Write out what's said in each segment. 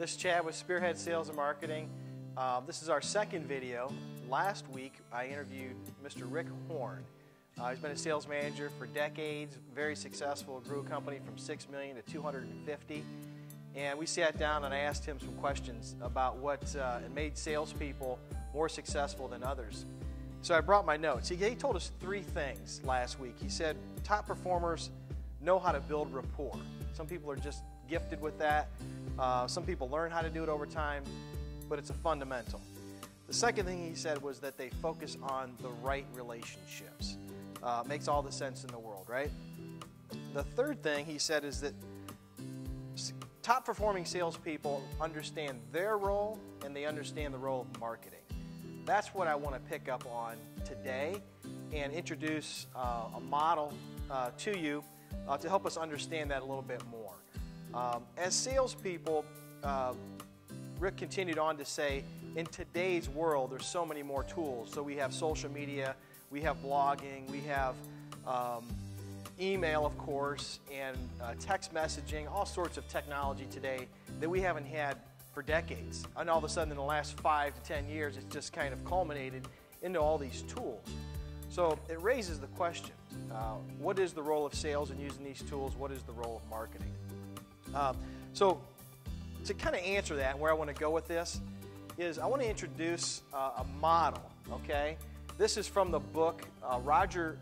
This is Chad with Spearhead Sales and Marketing. This is our second video. Last week I interviewed Mr. Rick Horn. He's been a sales manager for decades, very successful, grew a company from $6 million to $250. And we sat down and I asked him some questions about what made salespeople more successful than others. So I brought my notes. He told us three things last week. He said top performers know how to build rapport. Some people are just gifted with that. Some people learn how to do it over time, but it's a fundamental. The second thing he said was that they focus on the right relationships. Makes all the sense in the world, right? The third thing he said is that top performing salespeople understand their role and they understand the role of marketing. That's what I want to pick up on today and introduce a model to you to help us understand that a little bit more. As salespeople, Rick continued on to say, in today's world, there's so many more tools. So we have social media, we have blogging, we have email, of course, and text messaging, all sorts of technology today that we haven't had for decades. And all of a sudden, in the last 5 to 10 years, it's just kind of culminated into all these tools. So it raises the question, what is the role of sales in using these tools? What is the role of marketing? So to kind of answer that, and where I want to go with this, is I want to introduce a model, okay? This is from the book, Roger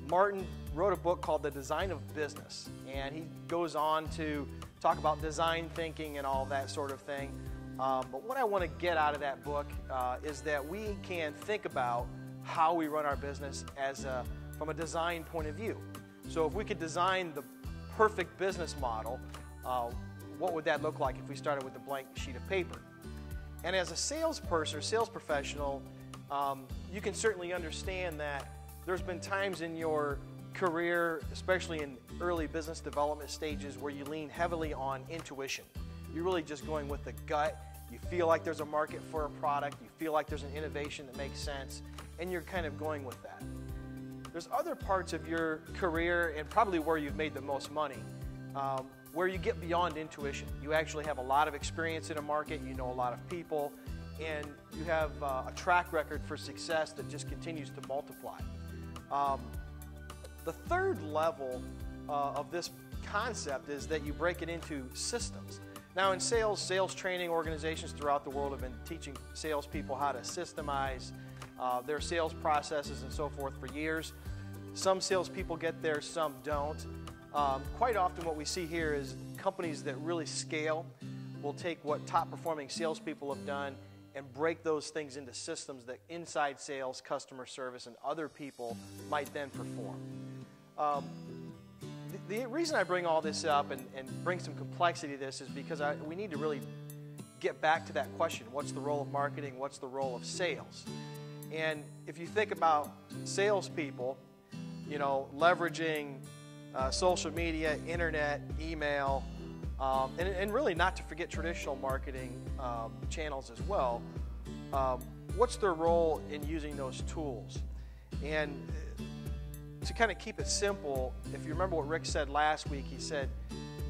Martin wrote a book called The Design of Business, and he goes on to talk about design thinking and all that sort of thing. But what I want to get out of that book is that we can think about how we run our business from a design point of view. So if we could design the perfect business model, what would that look like if we started with a blank sheet of paper? And as a salesperson or sales professional, you can certainly understand that there's been times in your career, especially in early business development stages, where you lean heavily on intuition. You're really just going with the gut. You feel like there's a market for a product. You feel like there's an innovation that makes sense, and you're kind of going with that. There's other parts of your career, and probably where you've made the most money, where you get beyond intuition. You actually have a lot of experience in a market, you know a lot of people, and you have a track record for success that just continues to multiply. The third level of this concept is that you break it into systems. Now in sales training organizations throughout the world have been teaching salespeople how to systemize their sales processes and so forth for years. Some salespeople get there, some don't. Quite often what we see here is companies that really scale will take what top performing salespeople have done and break those things into systems that inside sales, customer service, and other people might then perform. The reason I bring all this up and bring some complexity to this is because we need to really get back to that question. What's the role of marketing? What's the role of sales? And if you think about salespeople, you know, leveraging social media, internet, email, and really not to forget traditional marketing channels as well, what's their role in using those tools? And to kind of keep it simple, if you remember what Rick said last week, he said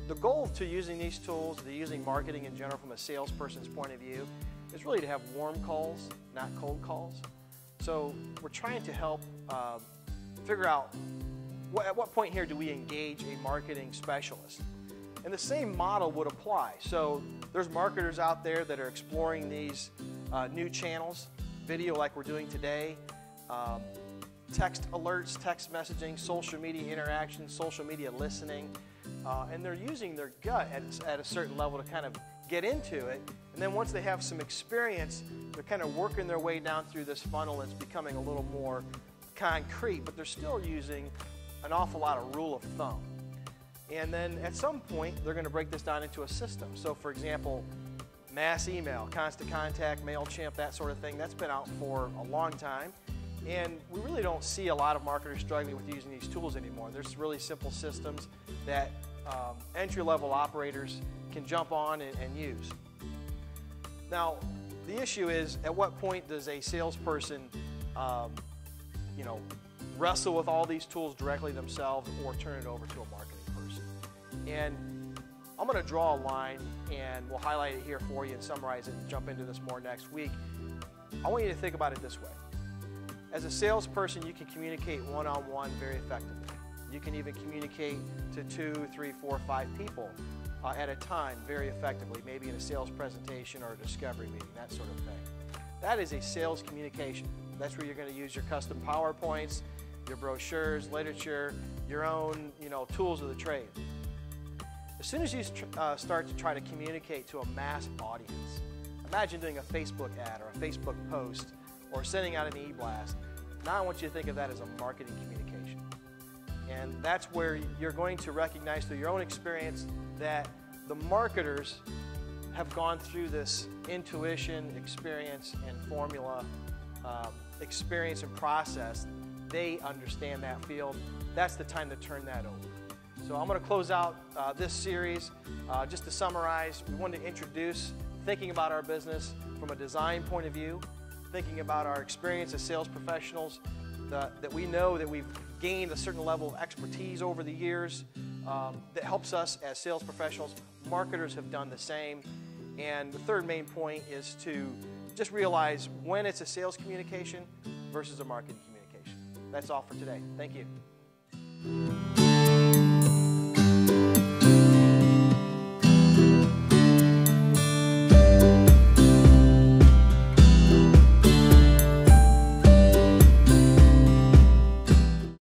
the goal to using these tools, to using marketing in general from a salesperson's point of view, is really to have warm calls, not cold calls. So we're trying to help figure out at what point here do we engage a marketing specialist. And the same model would apply. So there's marketers out there that are exploring these new channels, video like we're doing today, text alerts, text messaging, social media interaction, social media listening, and they're using their gut at a certain level to kind of get into it. And then once they have some experience, they're kind of working their way down through this funnel and it's becoming a little more concrete, but they're still using an awful lot of rule of thumb. And then at some point, they're going to break this down into a system. So for example, mass email, constant contact, MailChimp, that sort of thing, that's been out for a long time. And we really don't see a lot of marketers struggling with using these tools anymore. There's really simple systems that entry-level operators can jump on and use. Now, the issue is, at what point does a salesperson, wrestle with all these tools directly themselves or turn it over to a marketing person? And I'm going to draw a line, and we'll highlight it here for you and summarize it and jump into this more next week. I want you to think about it this way. As a salesperson, you can communicate one-on-one very effectively. You can even communicate to 2, 3, 4, 5 people at a time very effectively, maybe in a sales presentation or a discovery meeting, that sort of thing. That is a sales communication. That's where you're going to use your custom PowerPoints, your brochures, literature, your own tools of the trade. As soon as you start to try to communicate to a mass audience, imagine doing a Facebook ad or a Facebook post or sending out an e-blast. Now I want you to think of that as a marketing communication. And that's where you're going to recognize through your own experience that the marketers have gone through this intuition, experience, and formula, experience and process. They understand that field. That's the time to turn that over. So I'm going to close out this series. Just to summarize, we wanted to introduce thinking about our business from a design point of view, thinking about our experience as sales professionals, that we know that we've gained a certain level of expertise over the years that helps us as sales professionals. Marketers have done the same. And the third main point is to just realize when it's a sales communication versus a marketing communication. That's all for today. Thank you.